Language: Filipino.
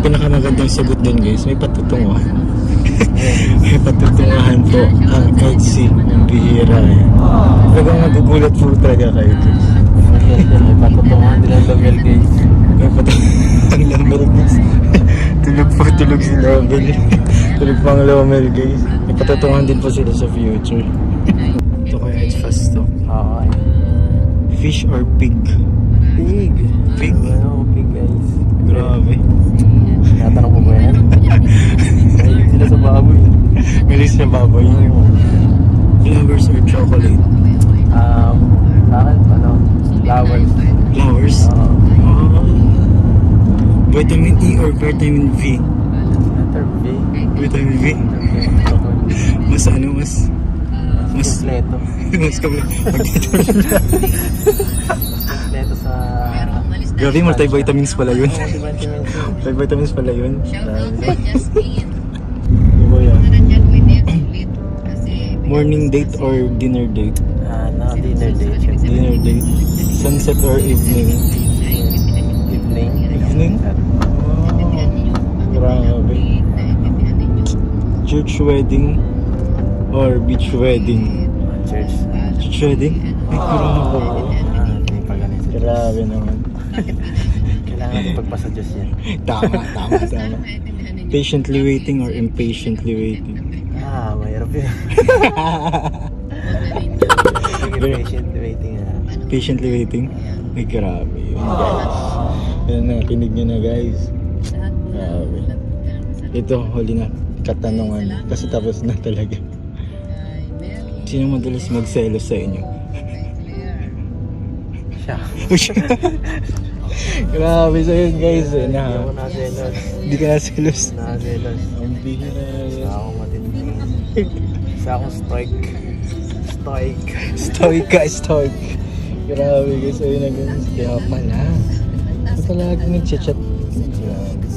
pinakamagandang sagot dun guys, may patutunguhan. May patutunguhan po ang EDSI ng bihira eh. Talagang magugulat po talaga kayo guys. May patutungan nila Lomel guys. May patutunguhan ang Lomel guys. Tulog si Lomel. Tulog pa ang Lomel guys. May patutunguhan din po sila sa future. Ito kaya it's fast to. Okay. Fish or pig? Pig. Pig? Ano, pig guys. Grabe. Natanong ko ba yan? Mahilig sila sa baboy. Malis na baboy. Flowers or chocolate? Bakit? Ano? Flowers. Flowers? Vitamin E or vitamin V? Letter B. Vitamin V? Mas ano, mas Kompleto. mas Kompleto sa... Grabe, multivitamins pala yun. Multivitamins. Multivitamins pala yun. Nakatulad just in. Diba yan? Nandiyan ko hindi ang split kasi Morning date or dinner date? Na dinner date. Dinner date. Sunset or evening? Evening. Evening? Grabe. Church wedding or beach wedding? Church. Church wedding? Ay, grabe. Hindi pa ganito. Grabe naman. Kailangan natin pagpasa Diyos yan. Tama. Patiently waiting or impatiently waiting? Mahirap yun. Patient waiting na. Patiently waiting? Ay, grabe yun, guys. Yan na, kinig nyo na, guys. Grabe. Ito, huli na katanungan. Kasi tapos na talaga. Sino madalas magselos sa inyo? Siya. Grabe sa yun, guys. Hindi ako naselos. Hindi ka naselos. Naselos. Ang bihira. Isa akong matindi. Isa akong stoic. Stoic. Grabe, guys. Ayun na, guys. Kaya pala. Ito talaga nag-chat. Grabe.